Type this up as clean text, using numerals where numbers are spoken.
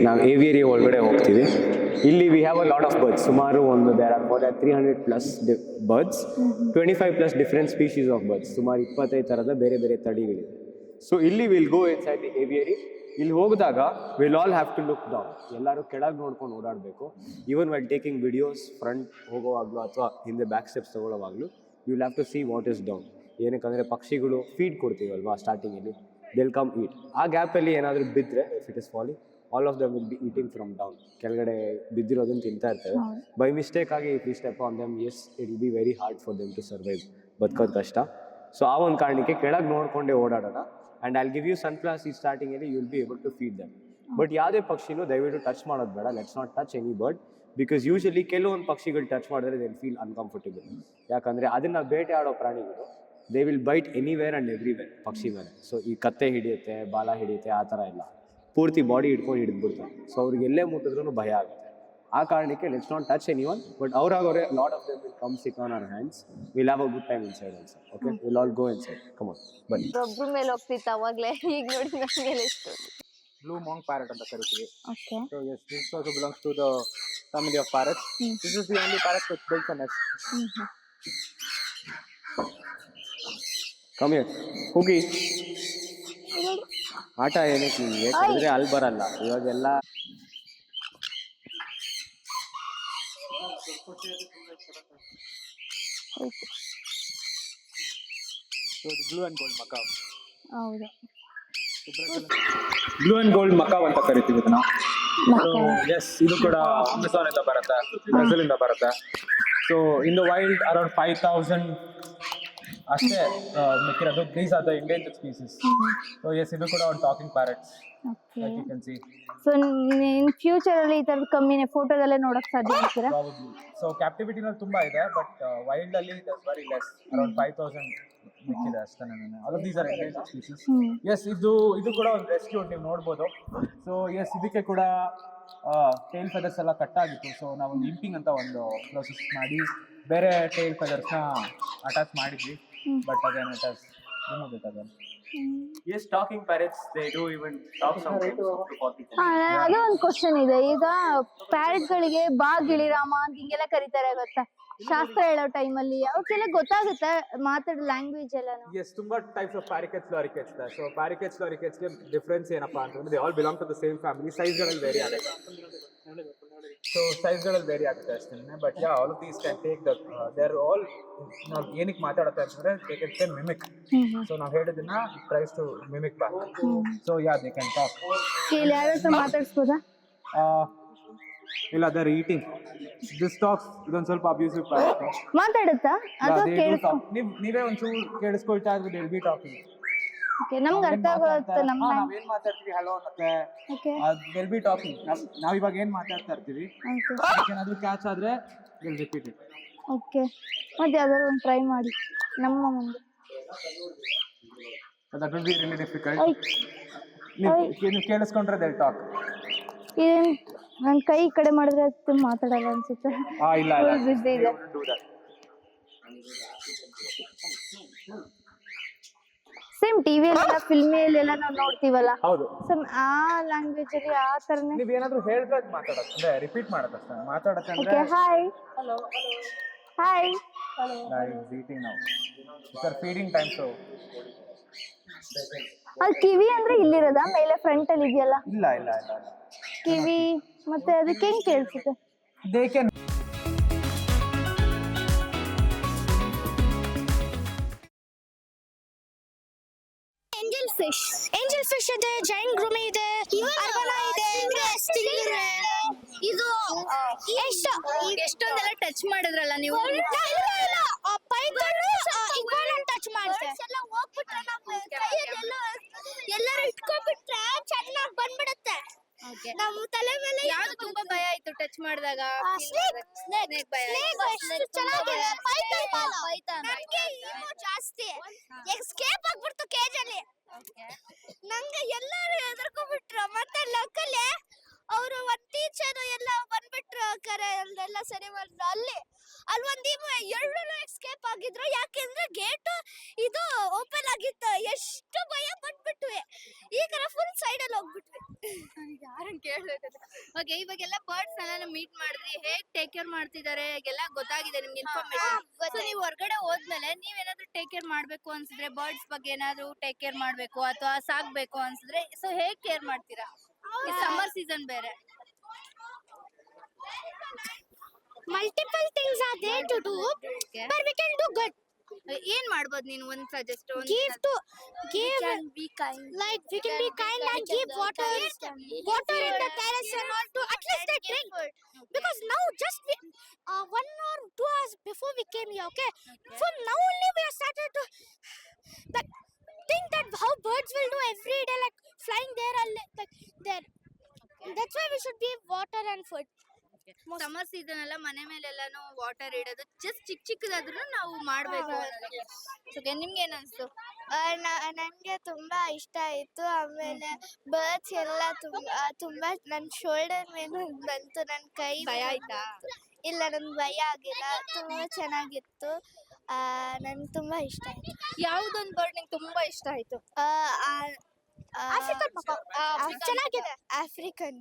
ನಾವು ಏವಿಯರಿ ಒಳಗಡೆ ಹೋಗ್ತೀವಿ. ಇಲ್ಲಿ we have a lot of birds. ಸುಮಾರು ಒಂದು there are more than 300 plus birds, 25 plus different species of birds. ಸುಮಾರು 25 ಥರದ ಬೇರೆ ಬೇರೆ ತಳಿಗಳಿವೆ. ಸೊ ಇಲ್ಲಿ will go inside the aviary. ಇಲ್ಲಿ ಹೋಗಿದಾಗ will all have to look down. ಎಲ್ಲರೂ ಕೆಳಗೆ ನೋಡ್ಕೊಂಡು ಓಡಾಡಬೇಕು. Even while taking videos front ಹೋಗೋವಾಗಲೂ ಅಥವಾ ಹಿಂದೆ ಬ್ಯಾಕ್ ಸ್ಟೆಪ್ಸ್ ತೊಗೊಳ್ಳೋವಾಗಲೂ you will have to see what is down. ಏನಕ್ಕಂದರೆ ಪಕ್ಷಿಗಳು ಫೀಡ್ ಕೊಡ್ತೀವಲ್ವಾ ಸ್ಟಾರ್ಟಿಂಗಲ್ಲಿ, ದಿಲ್ ಕಮ್ ಈಟ್. ಆ ಗ್ಯಾಪಲ್ಲಿ ಏನಾದರೂ ಬಿದ್ದರೆ if it is falling, all of them will be eating from down. ಕೆಳಗಡೆ ಬಿದ್ದಿರೋದನ್ನು ತಿಂತಾ ಇರ್ತವೆ. ಬೈ ಮಿಸ್ಟೇಕ್ ಆಗಿ if you step on them, as it will be very hard for them to survive. ಬದುಕೋದು ಕಷ್ಟ. ಸೊ ಆ ಒಂದು ಕಾರಣಕ್ಕೆ ಕೆಳಗೆ ನೋಡಿಕೊಂಡೇ ಓಡಾಡೋಣ. And I'll give you sunflower seed ಸ್ಟಾರ್ಟಿಂಗಲ್ಲಿ, you will be able to feed them. But ಯಾವುದೇ ಪಕ್ಷಿನೂ ದಯವಿಟ್ಟು ಟಚ್ ಮಾಡೋದು ಬೇಡ. Let's not touch any bird, because usually ಕೆಲವೊಂದು ಪಕ್ಷಿಗಳು ಟಚ್ ಮಾಡಿದ್ರೆ ದೇ ವಿಲ್ ಫೀಲ್ ಅನ್ಕಂಫರ್ಟೇಬಲ್. ಯಾಕಂದರೆ ಅದನ್ನು ಬೇಟೆ ಆಡೋ ಪ್ರಾಣಿಗಳು they will bite anywhere and everywhere ಪಕ್ಷಿ ಮೇಲೆ. ಸೊ ಈ ಕತ್ತೆ ಹಿಡಿಯುತ್ತೆ, ಬಾಲ ಹಿಡಿಯುತ್ತೆ, ಆ ಥರ ಇಲ್ಲ, ಪೂರ್ತಿ ಬಾಡಿ ಹಿಡ್ಕೊಂಡು ಹಿಡಿದ್ಬಿಡ್ತಾರೆ. ಸೊ ಅವ್ರಿಗೆ ಎಲ್ಲೇ ಮುಟ್ಟಿದ್ರೂ ಭಯ ಆಗುತ್ತೆ. ಆ ಕಾರಣಕ್ಕೆ let's not touch any one. But ಅವ್ರಾಗವ್ರೆ lot of them will come sit on our hands. Will have a good time inside also. Okay, will all go inside. Come on, ಬನ್ನಿ. ಒಬ್ರು ಮೇಲೆ ಹೋಗ್ತಿತ್ತು ಅವಾಗ್ಲೇ, ಈಗ ನೋಡಿ ನನ್ನ ಮೇಲೆ ಎಷ್ಟು. Blue monk parrot ಅಂತ ಕರಿತೀವಿ. Okay. So yes, this also belongs to the family of parrots. This is the only parrot which builds a nest. ಕಮ್ಮಿ ಹೋಗಿ ಆಟ ಏನಕ್ಕೆ ನಿಮಗೆ ಕರೆದ್ರೆ ಅಲ್ಲಿ ಬರಲ್ಲ. ಇವಾಗೆಲ್ಲ So the blue and gold macaw. ಹೌದು. ಬ್ಲೂ ಅಂಡ್ ಗೋಲ್ಡ್ ಮಕಾವ್ ಅಂತ ಕರಿತೀವಿ ಇದನ್ನ. ಎಸ್, ಇದು ಕೂಡ ಅಮೆಝಾನ್ ಇಂದ ಬರುತ್ತೆ, ಬ್ರೆಜಿಲ್ ಇಂದ ಬರುತ್ತೆ. So in the wild around 5,000 ಅಷ್ಟೇ ಮಿಕ್ಕಿರೋದು. These are the endangered species. So yes, ಇದು ಕೂಡ ಒಂದು talking parrots. Okay. You can see. So in future ಅಲ್ಲಿ ಈ ತರದ ಕಮ್ಮಿನೇ ಫೋಟೋದಲ್ಲೇ ನೋಡಕ್ ಸಾಧ್ಯ ಅಂತೀರಾ? ಪ್ರಾಬಬ್ಲಿ. ಸೊ ಕ್ಯಾಪ್ಟಿವಿಟಿನಲ್ಲಿ ತುಂಬಾ ಇದೆ, ಬಟ್ ವೈಲ್ಡ್ ಅಲ್ಲಿ it is very less. Around 5,000 ಮಿಕ್ಕಿದೆ ಅಷ್ಟೇ. All of these are endangered species. Yes, ಇದು ಕೂಡ ಒಂದು ರೆಸ್ಕ್ಯೂ ನೀವು ನೋಡ್ಬೋದು. ಸೊ ಎಸ್, ಇದಕ್ಕೆ ಕೂಡ ಟೇಲ್ ಫೆದರ್ಸ್ ಎಲ್ಲ ಕಟ್ ಆಗಿತ್ತು. ಸೊ ನಾವು ಇಂಪಿಂಗ್ ಅಂತ ಒಂದು ಪ್ರೊಸೆಸ್ ಮಾಡಿ ಬೇರೆ ಟೇಲ್ ಫೆದರ್ಸ್ನ ಅಟ್ಯಾಚ್ ಮಾಡಿದ್ವಿ. But again it has removed it again. Yes, talking parrots, they do even talk sometimes. ಅದೇ ಒಂದು ಕ್ವಶನ್ ಇದೆ. ಈಗ ಪ್ಯಾರೆಟ್ ಗಳಿಗೆ ಬಾ ಗಿಳಿರಾಮ ಅಂತ ಹಿಂಗೆಲ್ಲ ಕರೀತಾರೆ ಗೊತ್ತಾ, ಶಾಸ್ತ್ರ ಹೇಳೋ ಟೈಮಲ್ಲಿ ಅವಕ್ಕೆಲ್ಲ ಗೊತ್ತಾಗುತ್ತೆ ಮಾತಾಡೋ ಲ್ಯಾಂಗ್ವೇಜ್ ಎಲ್ಲಾನು? ಎಸ್, ತುಂಬಾ ಟೈಪ್ಸ್ ಆಫ್ ಪ್ಯಾರಿಕೆಟ್ಸ್, ಲಾರಿಕೆಟ್ಸ್ ಇದೆ. ಸೊ ಪ್ಯಾರಿಕೆಟ್ಸ್, ಲಾರಿಕೆಟ್ಸ್ಗೆ ಡಿಫ್ರೆನ್ಸ್ ಏನಪ್ಪಾ ಅಂತಂದ್ರೆ they all belong to the same family. ಸೈಜ್ಗಳಲ್ಲಿ ವೇರಿ ಆಗುತ್ತೆ. ಸೊ ಸೈಜ್ಗಳಲ್ಲಿ ವೇರಿ ಆಗುತ್ತೆ ಅಷ್ಟೇ. But yeah, all of these can take the they are all. ನಾವು ಏನಕ್ಕೆ ಮಾತಾಡುತ್ತೆ ಅಂತಂದ್ರೆ ದೇ ಕ್ಯಾನ್ ಮಿಮಿಕ್. ಸೊ ನಾವು ಹೇಳಿದ್ದನ್ನ it tries to mimic back. So yeah, they can talk. ಇಲ್ಲಿ ಯಾರು ಮಾತಾಡ್ಸ್ಬೋದಾ? ಇಲ್ಲ, ದರ್ ಈಟಿಂಗ್ ದಿಸ್ ಟಾಕ್ಸ್. ಇದೊಂದು ಸ್ವಲ್ಪ ಅಬ್ಯೂಸಿವ್ ಪ್ಯಾರೆಟ್. ಮಾತಾಡುತ್ತಾ ಅಥವಾ ನೀವೇ ಒಂಚೂರು ಕೇಳಿಸ್ಕೊಳ್ತಾ ಇದ್ರೆ they will be talking. Okay, ನಮ್ಗೆ ಅರ್ಥ ಆಗುತ್ತೆ. ನಾವೇನ್ ಮಾತಾಡ್ತೀವಿ ಹಲೋ ಅನ್ನತ್ತೆ, ವಿಲ್ ಬಿ ಟಾಕಿಂಗ್. ನಾವ್ ಇವಾಗ ಏನ್ ಮಾತಾಡ್ತಾ ಇರ್ತೀವಿ, ಏನಾದ್ರೂ ಕ್ಯಾಚ್ ಆದ್ರೆ ವಿಲ್ ರಿಪೀಟ್ ಇಟ್. ಓಕೆ, ಮತ್ತೆ ಯಾವ್ದಾದ್ರು ಒಂದು ಟ್ರೈ ಮಾಡಿ ನಮ್ಮ ಮುಂದೆ. That will be really difficult. ನೀವು ಕೇಳಿಸ್ಕೊಂಡ್ರೆ ದೇ ಟಾಕ್. ಇದೇನ್ ನನ್ನ ಕೈ ಈ ಕಡೆ ಮಾಡಿದ್ರೆ ಅದು ಮಾತಾಡಲ್ಲ ಅನ್ಸುತ್ತೆ. ಇಲ್ಲ, ಬಿಸಿ ಇದೆ. ಸೇಮ್ ಟಿವಿಯಲ್ಲೆಲ್ಲ ಫಿಲ್ಮಿಯಲ್ಲೆಲ್ಲ ನಾವು ನೋಡ್ತೀವಲ್ಲ, ಹೌದು. ಸೇಮ್ ಆ ಲ್ಯಾಂಗ್ವೇಜ್ ಅಲ್ಲಿ ಆ ತರನೇ. ನೀವ್ ಏನಾದ್ರೂ ಹೇಳಿದ್ರೆ ಅದು ಮಾತಾಡತ್ತೆ, ಅಂದ್ರೆ ರಿಪೀಟ್ ಮಾಡತ್ತೆ ಅಷ್ಟೇ. ಮಾತಾಡತ್ತೆ ಅಂದ್ರೆ okay, hi hello hi is eating now. It's are feeding time. So ಅಲ್ಲಿ ಕಿವಿ ಅಂದ್ರೆ ಇಲ್ಲಿರೋದಾ ಮೇಲೆ ಫ್ರಂಟ್ ಅಲ್ಲಿ ಇದೆಯಲ್ಲ? ಇಲ್ಲ, ಕಿವಿ ಮತ್ತೆ ಅದಕ್ಕೆ ಹೆಂಗ್ ಕೇಳಿಸುತ್ತೆ? They can. ಏಂಜಲ್ ಫಿಶ್ ಇದೆ, ಜೈಂಟ್ ಗ್ರೂಮಿ ಇದೆ, ಅರ್ಬನಾ ಇದೆ, ಇದು ಎಷ್ಟೊಂದೆಲ್ಲ ಟಚ್ ಮಾಡಿದ್ರಲ್ಲ ನೀವು. ಟಚ್ ಮಾಡ್ತಾರೆ ಎಲ್ಲರೂ ಇಟ್ಕೊಂಡ್ಬಿಟ್ರೆ ಚೆನ್ನಾಗಿ ಬಂದ್ಬಿಡುತ್ತೆ ನಮ್ಮ ತಲೆ ಮೇಲೆ. ಯಾವ್ದು ತುಂಬಾ ಭಯ ಆಯ್ತು ಟಚ್ ಮಾಡಿದಾಗ? ಜಾಸ್ತಿ ಎಸ್ಕೇಪ್ ಆಗ್ಬಿಡ್ತು ಕೇಜಲ್ಲಿ. ನಂಗೆ ಎಲ್ಲರೂ ಹೆದರ್ಕೊಂಡ್ಬಿಟ್ರು. ಮತ್ತೆ ಲೋಕಲ್ಲೇ ಅವರು ಒಂದು ಟೀಚರ್ ಎಲ್ಲ ಬಂದ್ಬಿಟ್ರು, ಕರೆ ಎಲ್ಲ ಸರಿ ಮಾಡಿದ್ರು. ಅಲ್ಲಿ ಎರಡು ಎಸ್ಕೇಪ್ ಆಗಿದ್ರು, ಯಾಕೆಂದ್ರೆ ಗೇಟ್ ಇದು ಓಪನ್ ಆಗಿತ್ತು. ಎಷ್ಟು ಭಯ ಪಟ್ಬಿಟ್ವಿ, ಈಗ ಫುಲ್ ಸೈಡ್ ಅಲ್ಲಿ ಹೋಗ್ಬಿಟ್ವಿ. ಯಾರನ್ನ ಕೇಳ್ಬೇಕು. ಓಕೆ, ಇವಾಗೆಲ್ಲ ಬರ್ಡ್ಸ್ ಎಲ್ಲ ಮೀಟ್ ಮಾಡಿದ್ರಿ, ಹೇಗ್ ಟೇಕ್ ಕೇರ್ ಮಾಡ್ತಿದ್ದಾರೆ ಎಲ್ಲ ಗೊತ್ತಾಗಿದೆ ನಿಮ್ಗೆ ಇನ್ಫಾರ್ಮೇಶನ್. ಸೊ ನೀವು ಹೊರಗಡೆ ಹೋದ್ಮೇಲೆ ನೀವೇನಾದ್ರೂ ಟೇಕ್ ಕೇರ್ ಮಾಡ್ಬೇಕು ಅನ್ಸಿದ್ರೆ, ಬರ್ಡ್ಸ್ ಬಗ್ಗೆ ಏನಾದ್ರೂ ಟೇಕ್ ಕೇರ್ ಮಾಡ್ಬೇಕು ಅಥವಾ ಸಾಕ್ಬೇಕು ಅನ್ಸಿದ್ರೆ, ಸೊ ಹೇಗ್ ಕೇರ್ ಮಾಡ್ತೀರಾ? ಸಮ್ಮರ್ ಸೀಸನ್ ಬೇರೆ. Multiple things are there to do, but we can do good. ಏನ್ ಮಾಡ್ಬೋದು ನೀನು ಒಂದ್ suggest? Give be kind. Like we can be kind and give water in the terrace and all to at least they drink. Because now just 1 or 2 hours before we came here, okay? So now only we have started to think that how birds will do every day, like flying there and like there. That's why we should give water and food. Summer season ಎಲ್ಲ ಮನೆ ಮೇಲೆಲ್ಲಾನು water ಇಡೋದು just ಚಿಕ್ಕದಾದ್ರೂ ನಾವು ಮಾಡ್ಬೇಕು. ನಿಮ್ಗೆ ಏನ್ ಅನ್ಸ್ತು? ನನಗೆ ತುಂಬಾ ಇಷ್ಟ ಆಯ್ತು. ಆಮೇಲೆ ಬರ್ಡ್ಸ್ ಎಲ್ಲ ತುಂಬಾ ನನ್ನ ಶೋಲ್ಡರ್ ಮೇಲೆ ಬಂತು, ನನ್ನ ಕೈ ಭಯ ಆಯ್ತಾ? ಇಲ್ಲ, ನನ್ಗೆ ಭಯ ಆಗಿಲ್ಲ, ತುಂಬಾ ಚೆನ್ನಾಗಿತ್ತು. ನನ್ಗೆ ತುಂಬಾ ಇಷ್ಟ ಆಯ್ತು. ಯಾವ್ದೊಂದು ಬರ್ಡ್ ನಿಂಗೆ ತುಂಬಾ ಇಷ್ಟ ಆಯ್ತು? ಆಫ್ರಿಕನ್ ಚೆನ್ನಾಗಿದೆ. ಆಫ್ರಿಕನ್